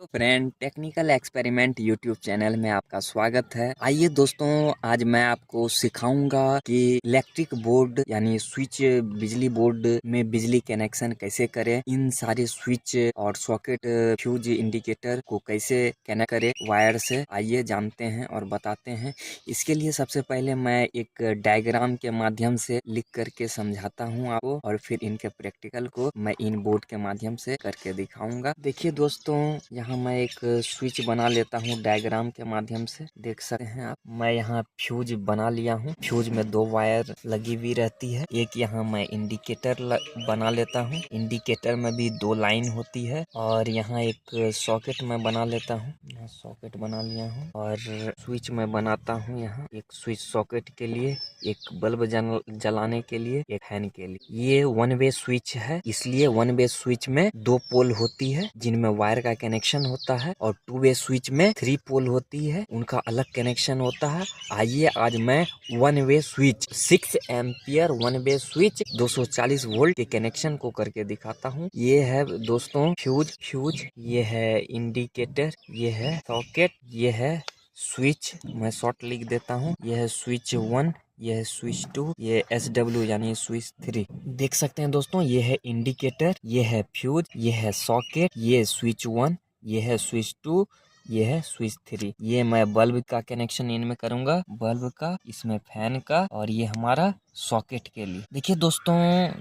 तो friend technical experiment YouTube channel में आपका स्वागत है। आइए दोस्तों, आज मैं आपको सिखाऊंगा कि इलेक्ट्रिक बोर्ड यानी स्विच बिजली बोर्ड में बिजली कनेक्शन कैसे करें। इन सारे स्विच और सॉकेट फ्यूज इंडिकेटर को कैसे कनेक्ट करें वायर से। आइए जानते हैं और बताते हैं। इसके लिए सबसे पहले मैं एक डायग्राम के माध्यम से लिख करके समझाता हूँ आपको, और फिर इनके प्रैक्टिकल को मैं इन बोर्ड के माध्यम से करके दिखाऊंगा। देखिए दोस्तों, यहाँ मैं एक स्विच बना लेता हूँ डायग्राम के माध्यम से। देख सकते हैं आप, मैं यहाँ फ्यूज बना लिया हूँ। फ्यूज में दो वायर लगी हुई रहती है। एक यहाँ मैं इंडिकेटर बना लेता हूँ। इंडिकेटर में भी दो लाइन होती है। और यहाँ एक सॉकेट मैं बना लेता हूँ। यहाँ सॉकेट बना लिया हूँ और स्विच मैं बनाता हूँ। यहाँ एक स्विच सॉकेट के लिए, एक बल्ब जलाने के लिए, एक फैन के लिए। ये वन वे स्विच है, इसलिए वन वे स्विच में दो पोल होती है जिनमें वायर का कनेक्शन होता है, और टू वे स्विच में थ्री पोल होती है, उनका अलग कनेक्शन होता है। आइए आज मैं one way switch 6 ampere one way switch 240 volt के कनेक्शन को करके दिखाता हूँ। ये है दोस्तों फ्यूज, ये है इंडिकेटर, ये है सॉकेट, ये है स्विच। मैं शॉर्ट लिख देता हूँ। यह है स्विच 1, यह है स्विच 2, ये SW यानी स्विच 3। देख सकते हैं दोस्तों, ये है इंडिकेटर, ये है फ्यूज, ये है सॉकेट, ये स्विच 1, ये है स्विच 2, ये है स्विच 3। ये मैं बल्ब का कनेक्शन इनमें करूंगा, बल्ब का, इसमें फैन का, और ये हमारा सॉकेट के लिए। देखिए दोस्तों,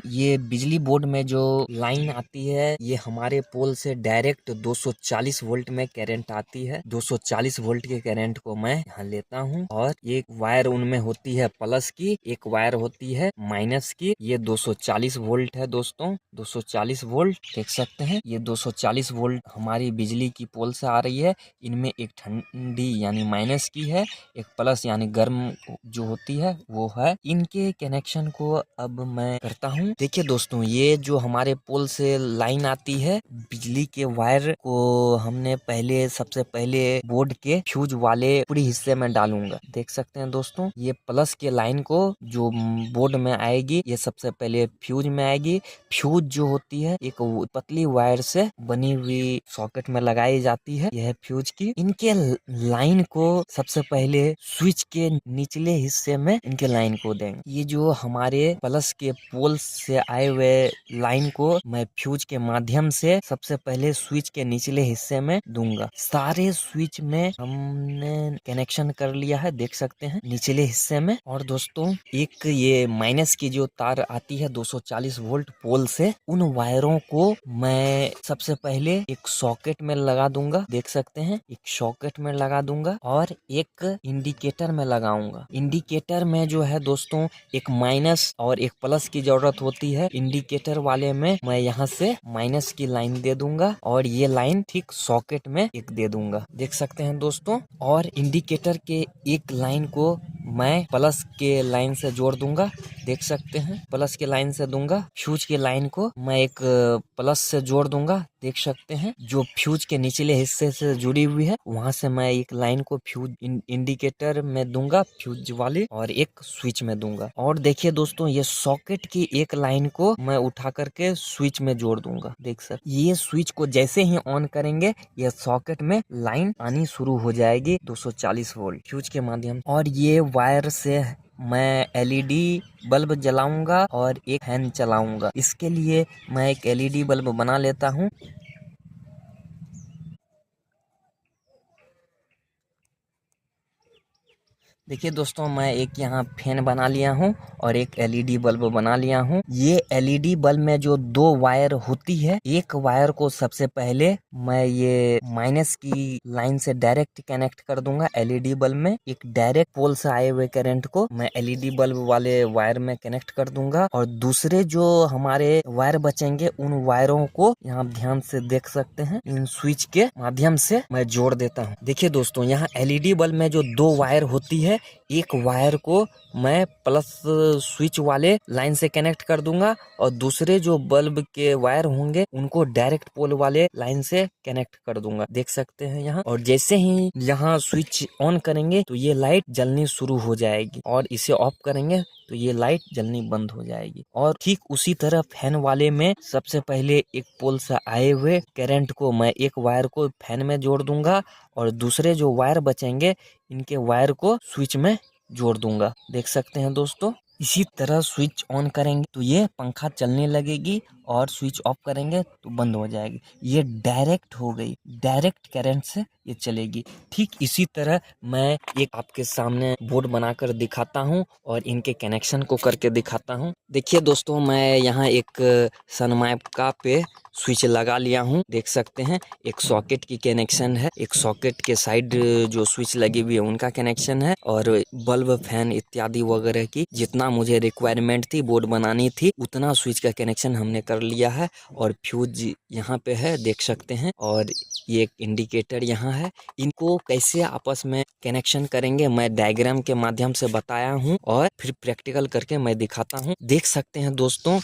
ये बिजली बोर्ड में जो लाइन आती है, ये हमारे पोल से डायरेक्ट 240 वोल्ट में करंट आती है। 240 वोल्ट के करंट को मैं यहाँ लेता हूँ, और एक वायर उनमें होती है प्लस की, एक वायर होती है माइनस की। ये 240 वोल्ट है दोस्तों, 240 वोल्ट देख सकते हैं। ये 240 वोल्ट हमारी बिजली की पोल से आ रही है। इनमें एक ठंडी यानी माइनस की है, एक प्लस यानी गर्म जो होती है वो है। इनके कनेक्शन को अब मैं करता हूँ। देखिए दोस्तों, ये जो हमारे पोल से लाइन आती है, बिजली के वायर को हमने सबसे पहले बोर्ड के फ्यूज वाले पूरी हिस्से में डालूंगा। देख सकते हैं दोस्तों, ये प्लस के लाइन को जो बोर्ड में आएगी, ये सबसे पहले फ्यूज में आएगी। फ्यूज जो होती है एक पतली वायर से बनी हुई सॉकेट में लगाई जाती है, यह फ्यूज की। इनके लाइन को सबसे पहले स्विच के निचले हिस्से में इनके लाइन को देंगे। ये जो हमारे प्लस के पोल से आए हुए लाइन को मैं फ्यूज के माध्यम से सबसे पहले स्विच के निचले हिस्से में दूंगा। सारे स्विच में हमने कनेक्शन कर लिया है, देख सकते हैं निचले हिस्से में। और दोस्तों, एक ये माइनस की जो तार आती है 240 वोल्ट पोल से, उन वायरों को मैं सबसे पहले एक सॉकेट में लगा दूंगा। देख सकते हैं, एक सॉकेट में लगा दूंगा और एक इंडिकेटर में लगाऊंगा। इंडिकेटर में जो है दोस्तों, एक माइनस और एक प्लस की जरूरत होती है। इंडिकेटर वाले में मैं यहाँ से माइनस की लाइन दे दूंगा, और ये लाइन ठीक सॉकेट में एक दे दूंगा। देख सकते हैं दोस्तों, और इंडिकेटर के एक लाइन को मैं प्लस के लाइन से जोड़ दूंगा। देख सकते हैं, प्लस के लाइन से दूंगा। फ्यूज के लाइन को मैं एक प्लस से जोड़ दूंगा। देख सकते हैं, जो फ्यूज के निचले हिस्से से जुड़ी हुई है, वहां से मैं एक लाइन को फ्यूज इंडिकेटर में दूंगा, फ्यूज वाले, और एक स्विच में दूंगा। और देखिए दोस्तों, ये सॉकेट की एक लाइन को मैं उठा करके स्विच में जोड़ दूंगा। देख सकते, ये स्विच को जैसे ही ऑन करेंगे, ये सॉकेट में लाइन आनी शुरू हो जाएगी 240 वोल्ट फ्यूज के माध्यम। और ये वायर से मैं LED बल्ब जलाऊंगा और एक फैन चलाऊंगा। इसके लिए मैं एक LED बल्ब बना लेता हूँ। देखिए दोस्तों, मैं एक यहाँ फैन बना लिया हूँ और एक LED बल्ब बना लिया हूँ। ये LED बल्ब में जो दो वायर होती है, एक वायर को सबसे पहले मैं ये माइनस की लाइन से डायरेक्ट कनेक्ट कर दूंगा LED बल्ब में। एक डायरेक्ट पोल से आए हुए करंट को मैं LED बल्ब वाले वायर में कनेक्ट कर दूंगा, और दूसरे जो हमारे वायर बचेंगे, उन वायरों को यहाँ ध्यान से देख सकते हैं, इन स्विच के माध्यम से मैं जोड़ देता हूँ। देखिए दोस्तों, यहाँ LED बल्ब में जो दो वायर होती है, एक वायर को मैं प्लस स्विच वाले लाइन से कनेक्ट कर दूंगा और दूसरे जो बल्ब के वायर होंगे उनको डायरेक्ट पोल वाले लाइन से कनेक्ट कर दूंगा। देख सकते हैं यहाँ। और जैसे ही यहाँ स्विच ऑन करेंगे तो ये लाइट जलनी शुरू हो जाएगी और इसे ऑफ करेंगे तो ये लाइट जलनी बंद हो जाएगी। और ठीक उसी तरह फैन वाले में सबसे पहले एक पोल से आए हुए करंट को मैं एक वायर को फैन में जोड़ दूंगा और दूसरे जो वायर बचेंगे इनके वायर को स्विच में जोड़ दूंगा। देख सकते हैं दोस्तों। इसी तरह स्विच ऑन करेंगे तो ये पंखा चलने लगेगी और स्विच ऑफ करेंगे तो बंद हो जाएगी। ये डायरेक्ट हो गई, डायरेक्ट करंट से ये चलेगी। ठीक इसी तरह मैं एक आपके सामने बोर्ड बनाकर दिखाता हूँ और इनके कनेक्शन को करके दिखाता हूँ। देखिए दोस्तों, मैं यहाँ एक सनमाइका पे स्विच लगा लिया हूँ। देख सकते हैं एक सॉकेट की कनेक्शन है, एक सॉकेट के साइड जो स्विच लगी हुई है उनका कनेक्शन है और बल्ब फैन इत्यादि वगैरह की जितना मुझे रिक्वायरमेंट थी बोर्ड बनानी थी उतना स्विच का कनेक्शन हमने कर लिया है। और फ्यूज यहाँ पे है, देख सकते हैं। और ये एक इंडिकेटर यहाँ है। इनको कैसे आपस में कनेक्शन करेंगे मैं डायग्राम के माध्यम से बताया हूँ और फिर प्रैक्टिकल करके मैं दिखाता हूँ। देख सकते हैं दोस्तों,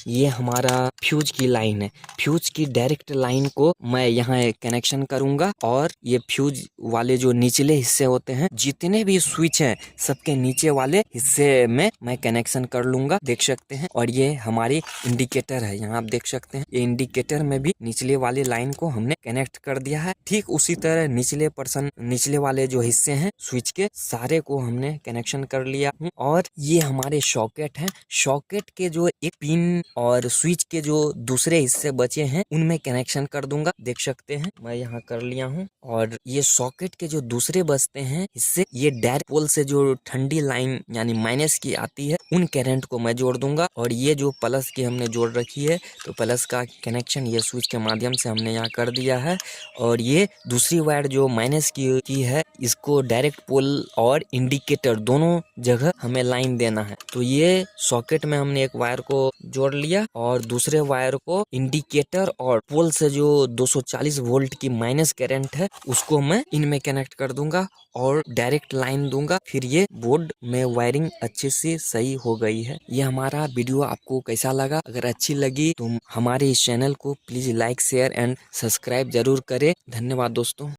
ये हमारा फ्यूज की लाइन है। फ्यूज की डायरेक्ट लाइन को मैं यहाँ कनेक्शन करूंगा और ये फ्यूज वाले जो निचले हिस्से होते हैं जितने भी स्विच हैं सबके नीचे वाले हिस्से में मैं कनेक्शन कर लूंगा। देख सकते हैं। और ये हमारी इंडिकेटर है, यहाँ आप देख सकते हैं। ये इंडिकेटर में भी निचले वाले लाइन को हमने कनेक्ट कर दिया है। ठीक उसी तरह निचले वाले जो हिस्से हैं स्विच के सारे को हमने कनेक्शन कर लिया हूँ। और ये हमारे सॉकेट हैं। सॉकेट के जो एक पिन और स्विच के जो दूसरे हिस्से बचे हैं उनमें कनेक्शन कर दूंगा। देख सकते हैं मैं यहाँ कर लिया हूँ। और ये सॉकेट के जो दूसरे बचते हैं हिस्से, ये डायरेक्ट पोल से जो ठंडी लाइन यानी माइनस की आती है उन करंट को मैं जोड़ दूंगा। और ये जो प्लस की हमने जोड़ रखी है तो प्लस का कनेक्शन ये स्विच के माध्यम से हमने यहाँ कर दिया है। और ये दूसरी वायर जो माइनस की है इसको डायरेक्ट पोल और इंडिकेटर दोनों जगह हमें लाइन देना है। तो ये सॉकेट में हमने एक वायर को जोड़ लिया और दूसरे वायर को इंडिकेटर और पोल से जो 240 वोल्ट की माइनस करंट है उसको मैं इनमें कनेक्ट कर दूंगा और डायरेक्ट लाइन दूंगा। फिर ये बोर्ड में वायरिंग अच्छे से सही हो गई है। ये हमारा वीडियो आपको कैसा लगा? अगर अच्छी लगी तो हमारे इस चैनल को please like share and subscribe जरूर करें। धन्यवाद दोस्तों।